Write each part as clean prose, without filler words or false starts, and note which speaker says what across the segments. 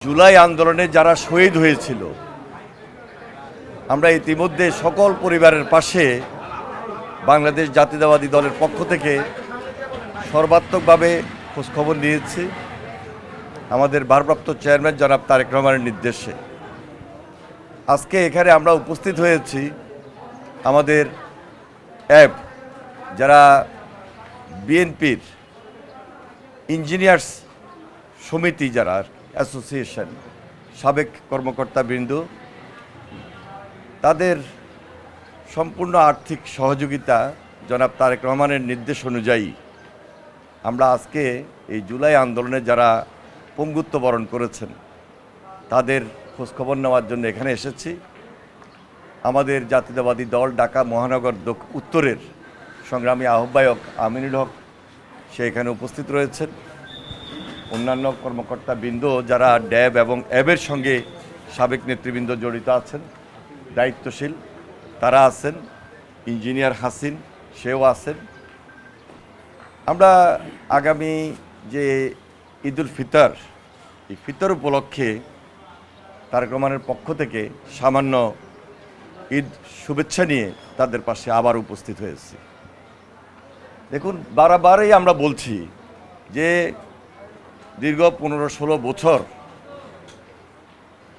Speaker 1: জুলাই আন্দোলনে যারা শহীদ হয়েছিল আমরা ইতিমধ্যে সকল পরিবারের পাশে বাংলাদেশ জাতীয়তাবাদী দলের পক্ষ থেকে সর্বাত্মকভাবে খোঁজখবর নিয়েছি। আমাদের ভারপ্রাপ্ত চেয়ারম্যান জনাব তারেক রহমানের নির্দেশে আজকে এখানে আমরা উপস্থিত হয়েছি। আমাদের অ্যাব যারা বিএনপির ইঞ্জিনিয়ার্স সমিতি যারা অ্যাসোসিয়েশন সাবেক কর্মকর্তাবৃন্দ তাদের সম্পূর্ণ আর্থিক সহযোগিতা জনাব তারেক রহমানের নির্দেশ অনুযায়ী আমরা আজকে এই জুলাই আন্দোলনে যারা পঙ্গুত্ব বরণ করেছেন তাদের খোঁজখবর নেওয়ার জন্য এখানে এসেছি। আমাদের জাতীয়তাবাদী দল ঢাকা মহানগর উত্তরের সংগ্রামী আহ্বায়ক আমিনুল হক সে এখানে উপস্থিত রয়েছেন। অন্যান্য কর্মকর্তাবৃন্দ যারা ড্যাব এবং অ্যাবের সঙ্গে সাবেক নেতৃবৃন্দ জড়িত আছেন, দায়িত্বশীল তারা আছেন, ইঞ্জিনিয়ার হাসিন সেও আছেন। আমরা আগামী যে ঈদুল ফিতর এই ফিতর উপলক্ষে তারেক রহমানের পক্ষ থেকে সামান্য ঈদ শুভেচ্ছা নিয়ে তাদের পাশে আবার উপস্থিত হয়েছি। দেখুন, বারবারই আমরা বলছি যে দীর্ঘ 15-16 বছর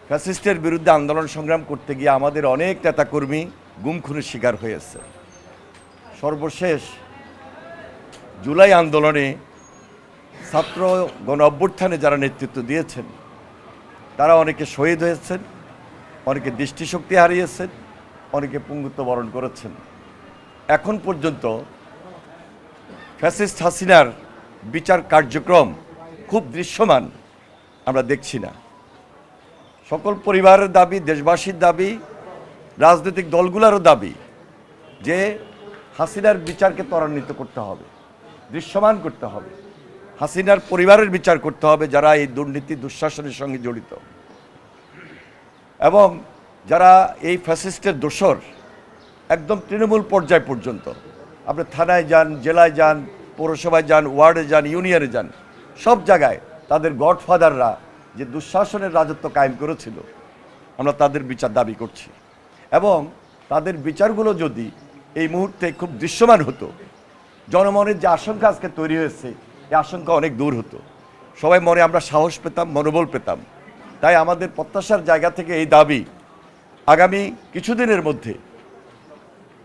Speaker 1: ফ্যাসিস্টের বিরুদ্ধে আন্দোলন সংগ্রাম করতে গিয়ে আমাদের অনেক নেতাকর্মী গুম খুনের শিকার হয়েছে। সর্বশেষ জুলাই আন্দোলনে ছাত্র গণ অভ্যুত্থানে যারা নেতৃত্ব দিয়েছেন তারা অনেকে শহীদ হয়েছেন, অনেকে দৃষ্টিশক্তি হারিয়েছেন, অনেকে পঙ্গুত্ব বরণ করেছেন। এখন পর্যন্ত ফ্যাসিস্ট হাসিনার বিচার কার্যক্রম খুব দৃশ্যমান আমরা দেখছি না। সকল পরিবারের দাবি, দেশবাসীর দাবি, রাজনৈতিক দলগুলোরও দাবি যে হাসিনার বিচারকে ত্বরান্বিত করতে হবে, দৃশ্যমান করতে হবে। হাসিনার পরিবারের বিচার করতে হবে যারা এই দুর্নীতি দুঃশাসনের সঙ্গে জড়িত, এবং যারা এই ফ্যাসিস্টের দোসর একদম তৃণমূল পর্যায় পর্যন্ত। আপনি থানায় যান, জেলায় যান, পৌরসভায় যান, ওয়ার্ডে যান, ইউনিয়নে যান, সব জায়গায় তাদের গডফাদাররা যে দুঃশাসনের রাজত্ব কায়েম করেছিল আমরা তাদের বিচার দাবি করছি। এবং তাদের বিচারগুলো যদি এই মুহূর্তে খুব দৃশ্যমান হতো, জনমনের যে আশঙ্কা আজকে তৈরি হয়েছে এই আশঙ্কা অনেক দূর হতো। সবাই মনে আমরা সাহস পেতাম, মনোবল পেতাম। তাই আমাদের প্রত্যাশার জায়গা থেকে এই দাবি আগামী কিছুদিনের মধ্যে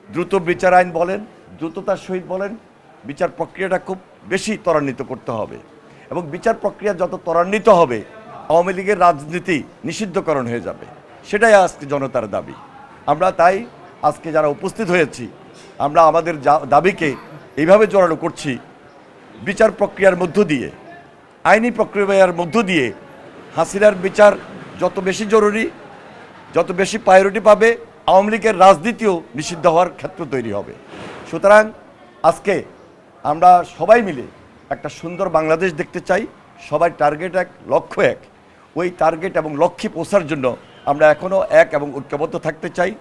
Speaker 1: দ্রুত বিচার আইন বলেন, দ্রুততার সহিত বলেন, বিচার প্রক্রিয়াটা খুব বেশি ত্বরান্বিত করতে হবে। এবং বিচার প্রক্রিয়া যত ত্বরান্বিত হবে আওয়ামী লীগের রাজনীতি নিষিদ্ধকরণ হয়ে যাবে। সেটাই আজকে জনতার দাবি। আমরা তাই আজকে যারা উপস্থিত হয়েছি আমরা আমাদের দাবিকে এইভাবে জোরালো করছি, বিচার প্রক্রিয়ার মধ্য দিয়ে, আইনি প্রক্রিয়ার মধ্য দিয়ে হাসিনার বিচার যত বেশি জরুরি, যত বেশি প্রায়োরিটি পাবে, আওয়ামী লীগের রাজনীতিও নিষিদ্ধ হওয়ার ক্ষেত্র তৈরি হবে। সুতরাং আজকে আমরা সবাই মিলে একটা সুন্দর বাংলাদেশ দেখতে চাই। সবাই টার্গেট এক, লক্ষ্য এক। ওই টার্গেট এবং লক্ষ্যে পৌঁছার জন্য আমরা এখনও এক এবং ঐক্যবদ্ধ থাকতে চাই।